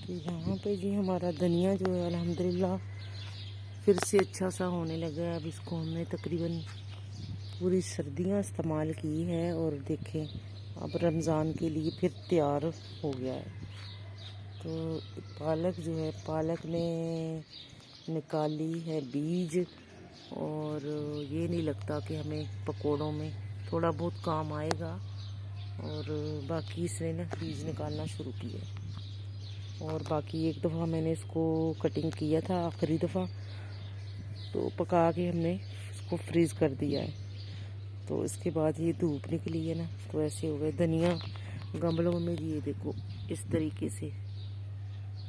तो यहाँ पे जी हमारा धनिया जो है अल्हम्दुलिल्लाह फिर से अच्छा सा होने लगा है। अब इसको हमने तकरीबन पूरी सर्दियाँ इस्तेमाल की है और देखें अब रमज़ान के लिए फिर तैयार हो गया है। तो पालक जो है, पालक ने निकाली है बीज, और ये नहीं लगता कि हमें पकोड़ों में थोड़ा बहुत काम आएगा। और बाकी इसने ना बीज निकालना शुरू किया, और बाकी एक दफ़ा मैंने इसको कटिंग किया था आखिरी दफ़ा, तो पका के हमने इसको फ्रीज़ कर दिया है। तो इसके बाद ये धूप निकली है ना, तो ऐसे हो गए धनिया गमलों में। ये देखो इस तरीके से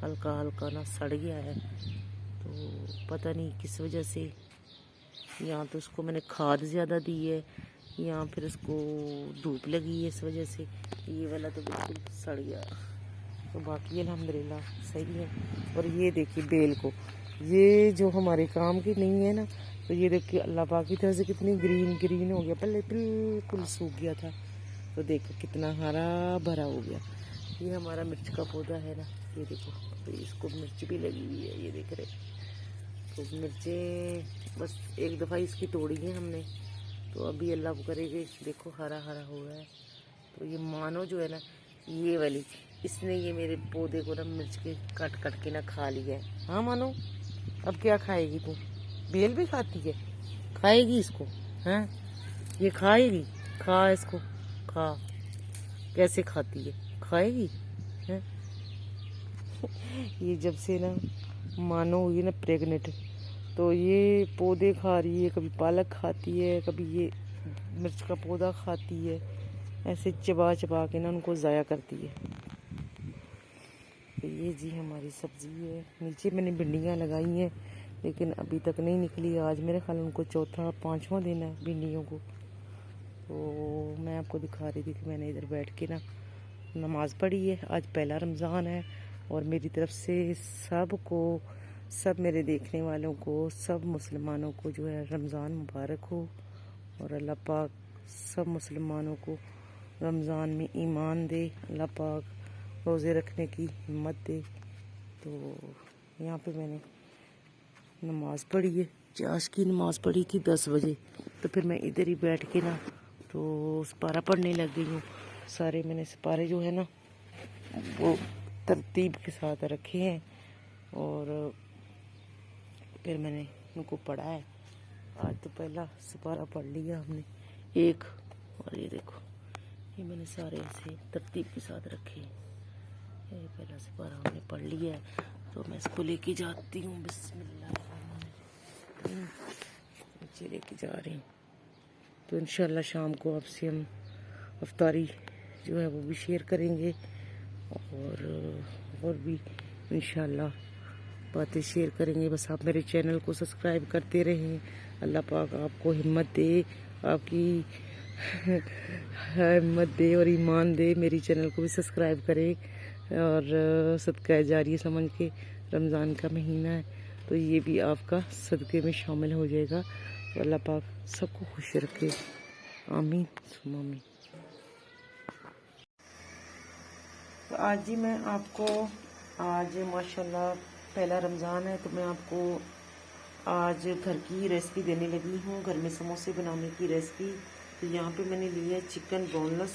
हल्का हल्का ना सड़ गया है। तो पता नहीं किस वजह से, या तो इसको मैंने खाद ज़्यादा दी है या फिर इसको धूप लगी है, इस वजह से ये वाला तो बिल्कुल सड़ गया। तो बाकी अल्हम्दुलिल्लाह सही है। और ये देखिए बेल को, ये जो हमारे काम की नहीं है ना, तो ये देखिए अल्लाह पाक की तरह से कितनी ग्रीन ग्रीन हो गया। पहले बिल्कुल सूख गया था, तो देखो कितना हरा भरा हो गया। ये हमारा मिर्च का पौधा है ना, ये देखो, तो इसको मिर्च भी लगी हुई है, ये देख रहे। तो मिर्चें बस एक दफ़ा इसकी तोड़ी है हमने, तो अभी अल्लाह करेंगे देखो हरा हरा हो रहा है। तो ये मानो जो है ना, ये वाली इसने ये मेरे पौधे को ना मिर्च के काट काट के ना खा लिया है। हाँ मानो, अब क्या खाएगी तू? बेल भी खाती है, खाएगी इसको? हैं, ये खाएगी? खा इसको, खा। कैसे खाती है, खाएगी? हैं? ये जब से ना मानो हुई ना प्रेग्नेंट, तो ये पौधे खा रही है, कभी पालक खाती है, कभी ये मिर्च का पौधा खाती है, ऐसे चबा चबा के ना उनको ज़ाया करती है। तो ये जी हमारी सब्ज़ी है। नीचे मैंने भिंडियाँ लगाई हैं, लेकिन अभी तक नहीं निकली। आज मेरे ख्याल उनको चौथा पांचवा दिन है भिंडियों को। तो मैं आपको दिखा रही थी कि मैंने इधर बैठ के ना नमाज़ पढ़ी है। आज पहला रमज़ान है, और मेरी तरफ से सबको, सब मेरे देखने वालों को, सब मुसलमानों को जो है रमज़ान मुबारक हो। और अल्लाह पाक सब मुसलमानों को रमज़ान में ईमान दे, अल्लाह पाक रोज़े रखने की हिम्मत दे। तो यहाँ पे मैंने नमाज़ पढ़ी है, चाश की नमाज़ पढ़ी थी 10 बजे। तो फिर मैं इधर ही बैठ के ना तो सिपारा पढ़ने लग गई हूँ। सारे मैंने सिपारे जो है ना वो तरतीब के साथ रखे हैं, और फिर मैंने उनको पढ़ा है। आज तो पहला सिपारा पढ़ लिया हमने एक, और ये देखो ये मैंने सारे ऐसे तरतीब के साथ रखे हैं। ये पहला सिपारा हमने पढ़ लिया है, तो मैं इसको लेके जाती हूँ। बिस्मिल्लाह नीचे लेके जा रही हूँ। तो इंशाल्लाह शाम को आपसे हम अफ्तारी जो है वो भी शेयर करेंगे, और भी इंशाल्लाह बातें शेयर करेंगे। बस आप मेरे चैनल को सब्सक्राइब करते रहें। अल्लाह पाक आपको हिम्मत दे, आपकी हिम्मत दे और ईमान दे। मेरी चैनल को भी सब्सक्राइब करें, और सदका जारिया समझ के, रमज़ान का महीना है तो ये भी आपका सदक़े में शामिल हो जाएगा। तो अल्लाह पाक सबको खुश रखे, आमीन सुम्मा आमीन। तो आज जी मैं आपको, आज माशाल्लाह पहला रमज़ान है, तो मैं आपको आज घर की रेसिपी देने लगी हूँ, घर में समोसे बनाने की रेसिपी। तो यहाँ पे मैंने लिया चिकन बोनलेस,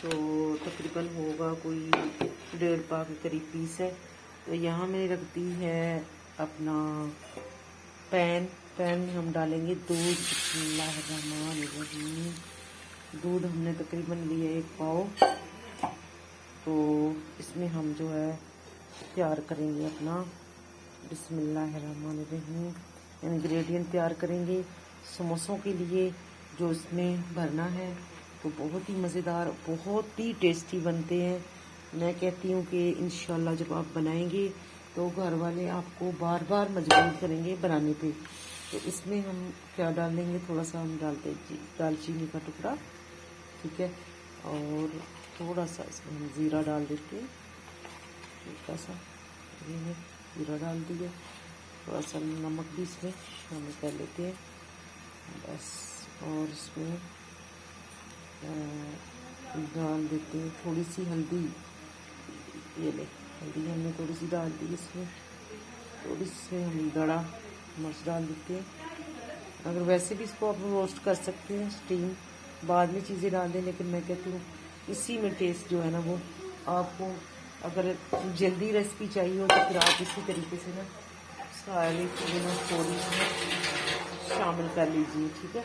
तो तकरीबन होगा कोई 1.5 पाव के करीब पीस है। तो यहाँ मैंने रख दी है अपना पैन में हम डालेंगे दूध। बिस्मिल्लाहिर्रहमानिर्रहीम। दूध हमने तकरीबन लिया 1 पाव। तो इसमें हम जो है तैयार करेंगे अपना, बिस्मिल्लाहिर्रहमानिर्रहीम, इंग्रेडिएंट तैयार करेंगे समोसों के लिए जो इसमें भरना है। तो बहुत ही मज़ेदार, बहुत ही टेस्टी बनते हैं। मैं कहती हूँ कि इंशाल्लाह जब आप बनाएंगे तो घर वाले आपको बार बार मजबूर करेंगे बनाने पे। तो इसमें हम क्या डाल देंगे, थोड़ा सा हम डालते हैं दालचीनी का टुकड़ा, ठीक है, और थोड़ा सा इसमें हम ज़ीरा डाल देते हैं, हल्का सा ज़ीरा डाल दिया। थोड़ा सा नमक भी इसमें शामिल कर लेते हैं बस, और इसमें डाल देते हैं थोड़ी सी हल्दी, ये ले हल्दी हमने थोड़ी सी डाल दी इसमें, थोड़ी सी हम गड़ा मिर्च डाल देते हैं। अगर वैसे भी इसको आप रोस्ट कर सकते हैं, स्टीम बाद में चीज़ें डाल दें, लेकिन मैं कहती हूँ इसी में टेस्ट जो है ना वो आपको, अगर जल्दी रेसिपी चाहिए हो तो फिर आप इसी तरीके से ना सारी चीज़ें ना थोड़ी सी शामिल कर लीजिए, ठीक है।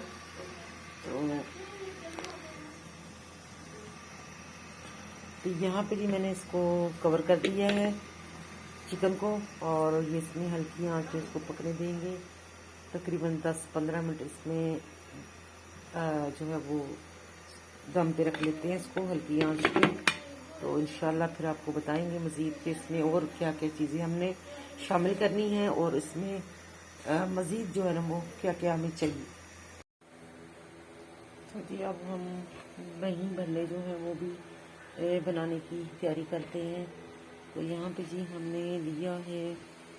तो यहाँ पे जी मैंने इसको कवर कर दिया है चिकन को, और ये इसमें हल्की आंच पे इसको पकने देंगे तकरीबन 10-15 मिनट। इसमें जो है वो दम पे रख लेते हैं इसको हल्की आंच पे। तो इंशाल्लाह फिर आपको बताएंगे मज़ीद कि इसमें और क्या क्या चीज़ें हमने शामिल करनी है, और इसमें मज़ीद जो है ना वो क्या क्या हमें चाहिए। तो जी अब हम दही भल्ले जो है वो भी बनाने की तैयारी करते हैं। तो यहाँ पे जी हमने लिया है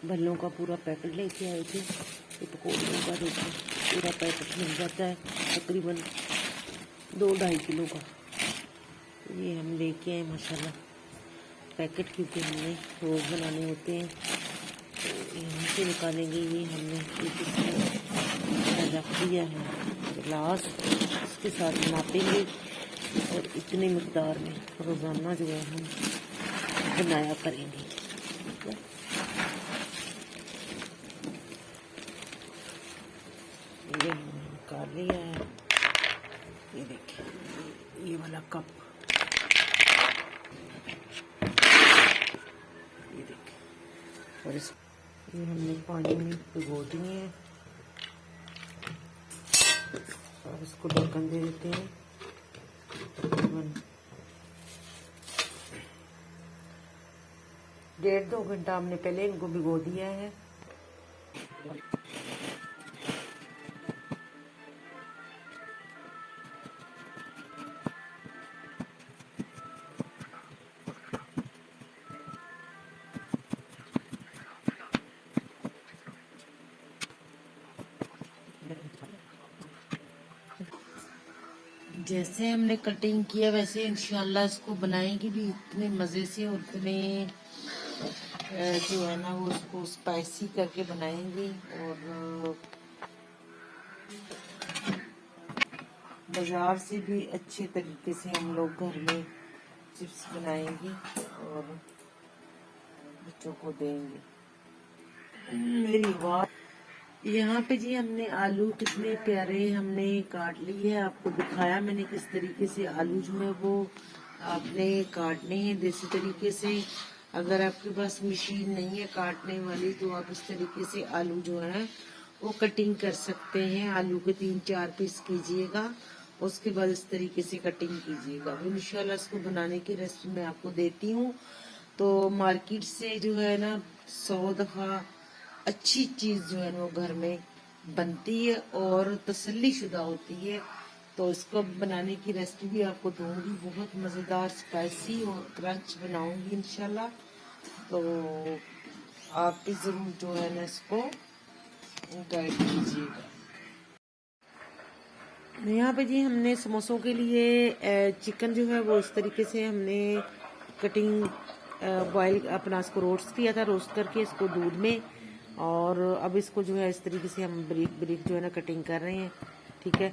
भल्लों का पूरा पैकेट लेके आए थे। ये पकौड़ियों का देखो पूरा पैकेट मिल जाता है तकरीबन 2-2.5 किलो का। तो ये हम लेके आए माशाल्लाह पैकेट, क्योंकि हमने रोज़ बनाने होते हैं। तो यहाँ से निकालेंगे ये हमने रख दिया है गिलास, इसके साथ नापेंगे और इतने मकदार में रोज़ाना जो है हम बनाया करेंगे। ये हमने निकाल लिया है, ये देखिए ये वाला कप, ये देखिए। और ये हमने पानी में भिगो दिए हैं और इसको ढक्कन दे देते हैं तकरीबन 1.5-2 घंटा हमने पहले इनको भिगो दिया है। जैसे हमने कटिंग किया वैसे इंशाल्लाह इसको बनाएंगे भी इतने मज़े से, और इतने जो है ना वो उसको स्पाइसी करके बनाएंगे। और बाज़ार से भी अच्छे तरीके से हम लोग घर में चिप्स बनाएंगे और बच्चों को देंगे। मेरी बात यहाँ पे जी हमने आलू कितने प्यारे हमने काट लिए है, आपको दिखाया मैंने किस तरीके से आलू जो है वो आपने काटने हैं देसी तरीके से। अगर आपके पास मशीन नहीं है काटने वाली तो आप इस तरीके से आलू जो है वो कटिंग कर सकते हैं। आलू के 3-4 पीस कीजिएगा, उसके बाद इस तरीके से कटिंग कीजिएगा। इंशाल्लाह इसको बनाने की रेसिपी मैं आपको देती हूँ। तो मार्केट से जो है ना 100 दफ़ा अच्छी चीज़ जो है ना वो घर में बनती है और तसल्लीशुदा होती है। तो इसको बनाने की रेसिपी भी आपको दूंगी, बहुत मज़ेदार स्पाइसी और क्रंच बनाऊंगी इंशाल्लाह। तो आप भी ज़रूर जो है ना इसको ट्राई कीजिएगा। यहाँ पे जी हमने समोसों के लिए चिकन जो है वो इस तरीके से हमने कटिंग बॉयल अपना इसको रोस्ट किया था, रोस्ट करके इसको दूध में, और अब इसको जो है इस तरीके से हम ब्रिक ब्रिक जो है ना कटिंग कर रहे हैं, ठीक है।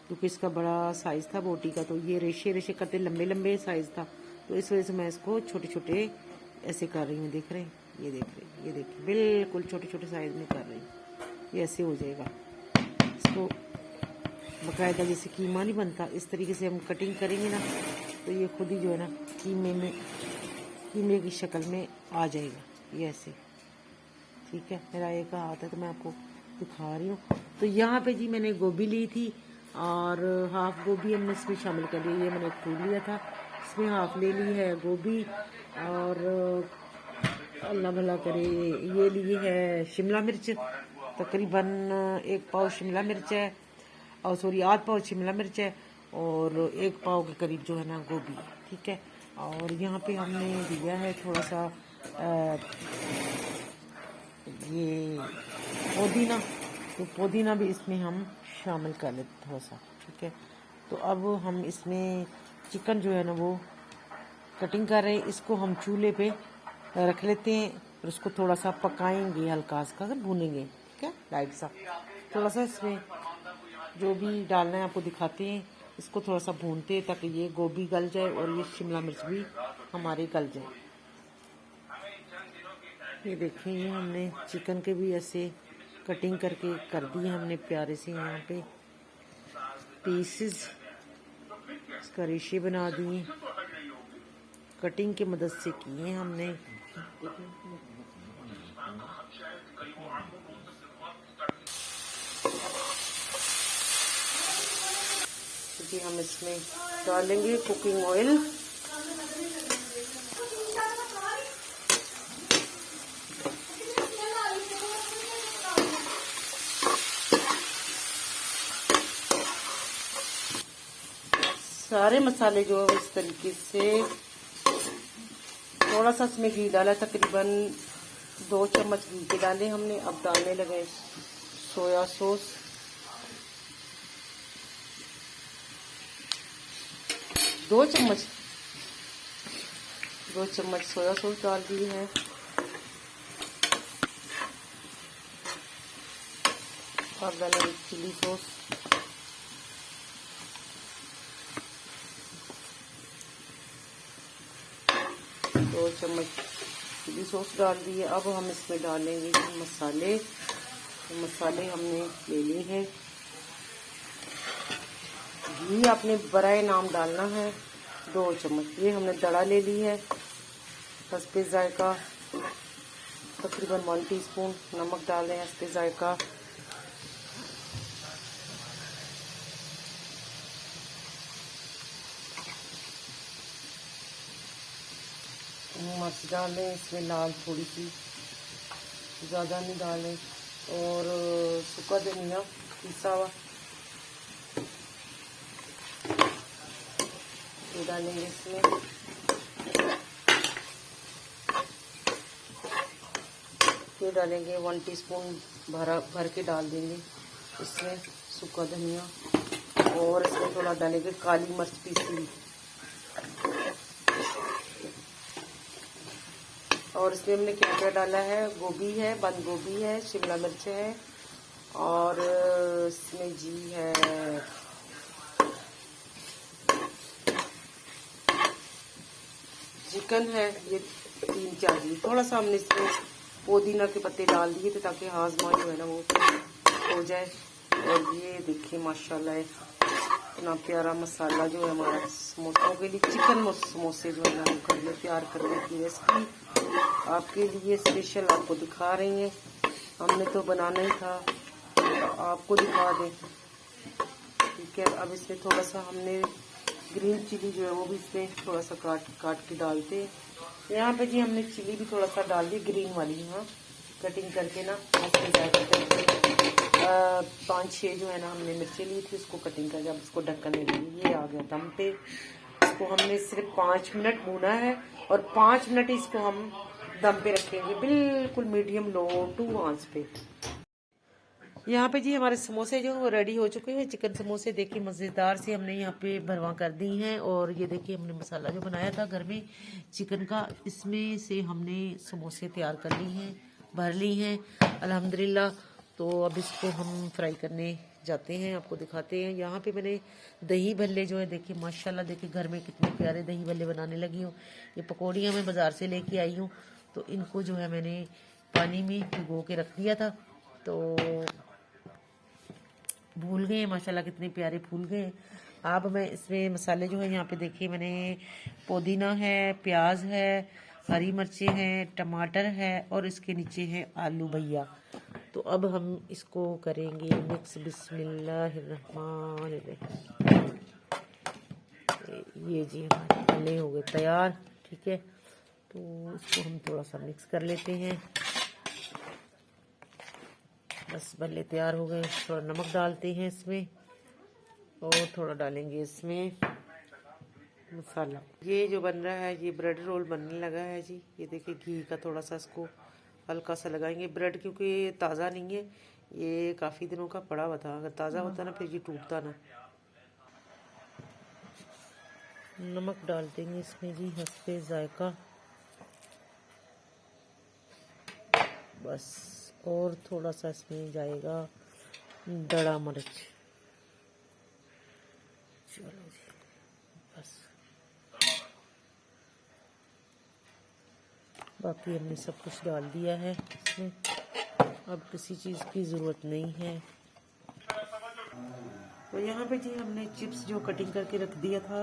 क्योंकि इसका बड़ा साइज़ था बोटी का, तो ये रेशे रेशे करते लंबे लंबे साइज़ था, तो इस वजह से मैं इसको छोटे छोटे ऐसे कर रही हूँ। देख रहे हैं, ये देख रहे हैं, ये देखिए बिल्कुल छोटे छोटे साइज़ में कर रही हूँ। ये ऐसे हो जाएगा। इसको बाकायदा जैसे कीमा नहीं बनता इस तरीके से हम कटिंग करेंगे ना तो ये खुद ही जो है ना कीमे की शक्ल में आ जाएगा, ये ऐसे, ठीक है। मेरा एक हाथ है तो मैं आपको दिखा रही हूँ। तो यहाँ पे जी मैंने गोभी ली थी और हाफ गोभी हमने इसमें शामिल कर लिया। ये मैंने फूल लिया था, इसमें हाफ ले ली है गोभी, और अल्लाह भला करे ये ली है शिमला मिर्च, तकरीबन 1 पाव शिमला मिर्च है, और सॉरी आध पाव शिमला मिर्च है, और 1 पाव के करीब जो है ना गोभी, ठीक है। और यहाँ पे हमने दिया है थोड़ा सा ये पुदीना, तो पुदीना भी इसमें हम शामिल कर लेते थोड़ा सा, ठीक है। तो अब हम इसमें चिकन जो है ना वो कटिंग कर रहे हैं, इसको हम चूल्हे पे रख लेते हैं, फिर उसको थोड़ा सा पकाएंगे, हल्का सा भूनेंगे, ठीक है, लाइट सा। थोड़ा सा इसमें जो भी डालना है आपको दिखाते हैं, इसको थोड़ा सा भूनते हैं ताकि ये गोभी गल जाए और ये शिमला मिर्च भी हमारे गल जाए। ये देखें, ये हमने चिकन के भी ऐसे कटिंग करके कर दी हमने प्यारे से यहाँ पे पीसेस, इसका रेशे बना दिए, कटिंग की मदद से किए हमने। क्योंकि हम इसमें डालेंगे कुकिंग ऑयल, सारे मसाले जो है इस तरीके से, थोड़ा सा इसमें घी डाला, तकरीबन 2 चम्मच घी के डाले हमने। अब डालने लगे सोया सॉस, दो चम्मच सोया सॉस डाल दी है। अब डालेंगे चिली सॉस, दो चम्मच चिली सॉस डाल दी है। अब हम इसमें डालेंगे मसाले, मसाले हमने ले लिए हैं। घी आपने बराए नाम डालना है, 2 चम्मच। ये हमने दड़ा ले ली है। हस्बे जायका तकरीबन 1 टीस्पून नमक डाल रहे हैं, हस्बे जायका। मिर्च डाल लें इसमें, लाल थोड़ी सी, ज़्यादा नहीं डालें। और सूखा धनिया पिसा हुआ ये डालेंगे इसमें। ये डालेंगे 1 टीस्पून भर के डाल देंगे इसमें सूखा धनिया। और इसमें थोड़ा डालेंगे काली मिर्च पीसी हुई। और इसमें हमने क्या क्या डाला है, गोभी है, बंद गोभी है, शिमला मिर्च है, और इसमें जी है चिकन है, ये 3-4 जी। थोड़ा सा हमने इसमें पुदीना के पत्ते डाल दिए थे ताकि हाजमा जो है ना वो हो जाए। और ये देखिए माशाल्लाह इतना प्यारा मसाला जो है हमारा समोसों के लिए, चिकन समोसे जो है ना हम घर में तैयार करने की रेसिपी आपके लिए स्पेशल आपको दिखा रही हैं। हमने तो बनाना ही था, तो आपको दिखा दें, ठीक है। अब इसमें थोड़ा सा हमने ग्रीन चिली जो है वो भी इसमें थोड़ा सा काट के डालते हैं। यहाँ पे जी हमने चिली भी थोड़ा सा डाल दी, ग्रीन वाली, हाँ, कटिंग करके ना, ऐसे करके 5-6 जो है ना हमने मिर्ची ली थी, उसको कटिंग करके अब इसको ढक्कन दे देंगे। ये आ गया दम पे। इसको हमने सिर्फ 5 मिनट भूना है और 5 मिनट इसको हम दम पे रखेंगे, बिल्कुल मीडियम लो टू आंच पे। यहाँ पे जी हमारे समोसे जो वो रेडी हो चुके हैं। चिकन समोसे देखिए मज़ेदार से हमने यहाँ पे भरवा कर दी हैं। और ये देखिए हमने मसाला जो बनाया था घर में चिकन का, इसमें से हमने समोसे तैयार कर ली हैं, भर ली हैं अल्हम्दुलिल्लाह। तो अब इसको हम फ्राई करने जाते हैं, आपको दिखाते हैं। यहाँ पे मैंने दही भल्ले जो है देखिए माशाल्लाह, देखिए घर में कितने प्यारे दही भल्ले बनाने लगी हूँ। ये पकौड़ियाँ मैं बाज़ार से लेके आई हूँ, तो इनको जो है मैंने पानी में भिगो के रख दिया था, तो भूल गए माशाल्लाह, कितने प्यारे फूल गए। अब मैं इसमें मसाले जो है यहाँ पे देखिए मैंने पुदीना है, प्याज है, हरी मिर्चें हैं, टमाटर है और इसके नीचे है आलू भैया। तो अब हम इसको करेंगे मिक्स। बिस्मिल्लाहिर्रहमानिर्रहीम। ये जी हमारे भल्ले हो गए तैयार, ठीक है। तो इसको हम थोड़ा सा मिक्स कर लेते हैं। बस भल्ले तैयार हो गए। थोड़ा नमक डालते हैं इसमें और थोड़ा डालेंगे इसमें मसाला। ये जो बन रहा है ये ब्रेड रोल बनने लगा है जी। ये देखिए घी का थोड़ा सा इसको हल्का सा लगाएंगे। ब्रेड क्योंकि ये ताज़ा नहीं है, ये काफ़ी दिनों का पड़ा हुआ था। अगर ताज़ा होता ना फिर ये टूटता ना। नमक डाल देंगे इसमें जी हस्बे जायका। बस, और थोड़ा सा इसमें जाएगा दड़ा मिर्च। चलो जी, बस बाकी हमने सब कुछ डाल दिया है इसमें, अब किसी चीज़ की ज़रूरत नहीं है। तो यहाँ पे जी हमने चिप्स जो कटिंग करके रख दिया था,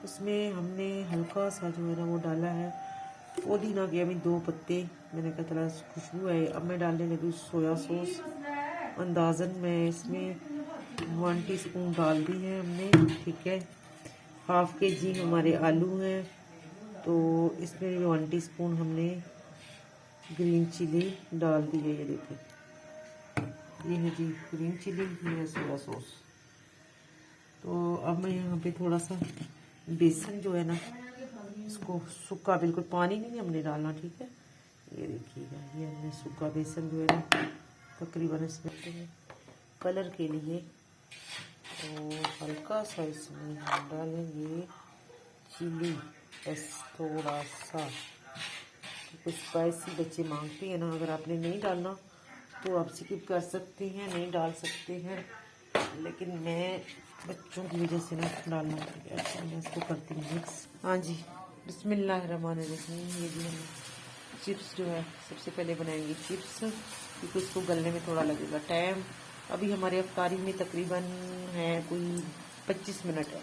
उसमें हमने हल्का सा जो है ना वो डाला है पुदीना के, अभी 2 पत्ते, मैंने कहा थोड़ा खुशबू है। अब मैं डालने लगी सोया सॉस, अंदाज़न मैं इसमें 1 टीस्पून डाल दी है हमने, ठीक है। ½ kg हमारे आलू हैं, तो इसमें 1 टीस्पून हमने ग्रीन चिली डाल दी है। ये देखें, ये है जी ग्रीन चिली, ये है सोया सॉस। तो अब मैं यहाँ पे थोड़ा सा बेसन जो है ना, इसको सूखा, बिल्कुल पानी नहीं हमने डालना, ठीक है। ये देखिएगा, ये हमने सूखा बेसन जो है ना तकरीबन इसमें कलर के लिए, तो हल्का सा इसमें हम डालेंगे चिली, बस थोड़ा सा, कुछ स्पाइसी बच्चे मांगते हैं ना। अगर आपने नहीं डालना तो आप स्किप कर सकते हैं, नहीं डाल सकते हैं, लेकिन मैं बच्चों की वजह से ना डालना पड़ेगा, मैं इसको करती हूँ मिक्स। हाँ जी, बिस्मिल्लाहिर्रहमानिर्रहीम। ये भी हम चिप्स जो है सबसे पहले बनाएंगे चिप्स, क्योंकि इसको गलने में थोड़ा लगेगा टाइम। अभी हमारे अफ्तारी में तकरीबन है कोई 25 मिनट है,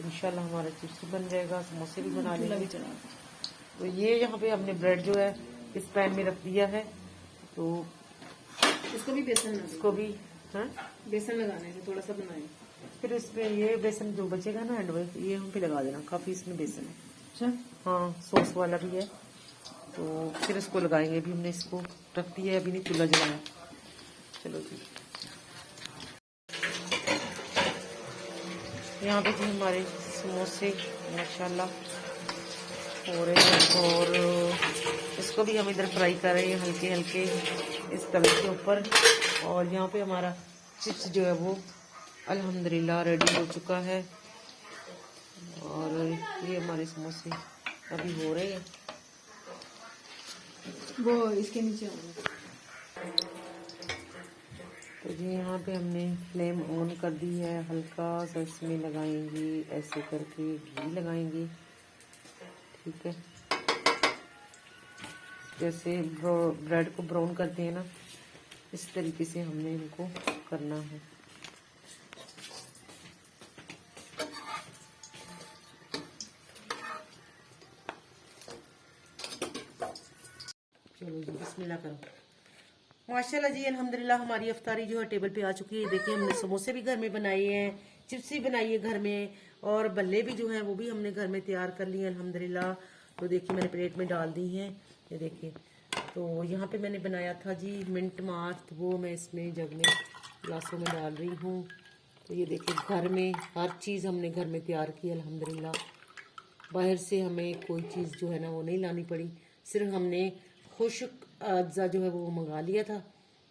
इंशाल्लाह हमारा चिप्स बन जाएगा, समोसे भी बना लेंगे। तो ये यहाँ पे हमने ब्रेड जो है इस पैन में रख दिया है, तो इसको भी बेसन भी हाँ बेसन लगाने से थोड़ा सा बनाए, फिर इसमें ये बेसन जो बचेगा ना एंड में, ये हम पे लगा देना, काफ़ी इसमें बेसन है। अच्छा, हाँ, सॉस वाला भी है, तो फिर इसको लगाएंगे। अभी हमने इसको रख दिया है, अभी नहीं चूल्हा जलाया। चलो जी, यहाँ पे जी हमारे समोसे माशाल्लाह हो रहे हैं, और इसको भी हम इधर फ्राई कर रहे हैं हल्के हल्के इस तवे के ऊपर। और यहाँ पे हमारा चिप्स जो है वो अल्हम्दुलिल्लाह रेडी हो चुका है, और ये हमारे समोसे अभी हो रहे हैं, वो इसके नीचे होंगे। तो जी यहाँ पे हमने फ्लेम ऑन कर दी है, हल्का सा इसमें लगाएंगे, ऐसे करके घी लगाएंगे, ठीक है। जैसे ब्रेड को ब्राउन करते हैं ना, इस तरीके से हमने इनको करना है। चलो जी, बिस्मिल्लाह करो। माशाल्लाह जी, अल्हम्दुलिल्लाह हमारी अफ्तारी जो है टेबल पे आ चुकी है। देखिए, हमने समोसे भी घर में बनाए हैं, चिप्स भी बनाई है घर में, और बल्ले भी जो हैं वो भी हमने घर में तैयार कर लिए अल्हम्दुलिल्लाह। तो देखिए मैंने प्लेट में डाल दी हैं, ये देखिए। तो यहाँ पे मैंने बनाया था जी मिंट मार्च, तो वो मैं इसमें जग में गिलासों में डाल रही हूँ। तो ये देखिए, घर में हर चीज़ हमने घर में तैयार की अल्हम्दुलिल्लाह। बाहर से हमें कोई चीज़ जो है ना वो नहीं लानी पड़ी, सिर्फ हमने खुश्क अज्जा जो है वो मंगा लिया था,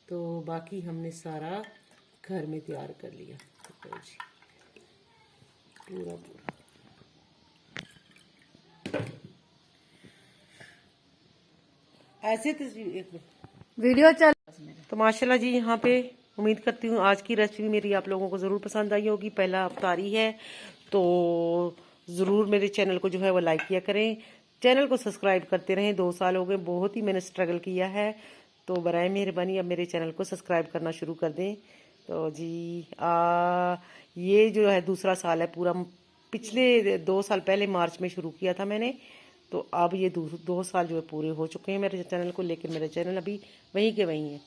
तो बाकी हमने सारा घर में तैयार कर लिया। तो जी पूरा ऐसे तस्वीर वीडियो चल। तो माशाल्लाह जी, यहाँ पे उम्मीद करती हूँ आज की रेसिपी मेरी आप लोगों को ज़रूर पसंद आई होगी। पहला अफ्तारी है, तो ज़रूर मेरे चैनल को जो है वो लाइक किया करें, चैनल को सब्सक्राइब करते रहें। 2 साल हो गए, बहुत ही मैंने स्ट्रगल किया है, तो बराए मेहरबानी अब मेरे चैनल को सब्सक्राइब करना शुरू कर दें। तो जी ये जो है दूसरा साल है पूरा, पिछले 2 साल पहले मार्च में शुरू किया था मैंने, तो अब ये 2 साल जो है पूरे हो चुके हैं मेरे चैनल को, लेकिन मेरे चैनल अभी वहीं के वहीं है।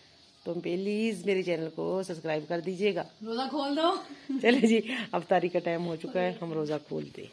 तो प्लीज़ मेरे चैनल को सब्सक्राइब कर दीजिएगा। रोजा खोल दो। चलो जी, अफ्तारी का टाइम हो चुका है, हम रोज़ा खोलते।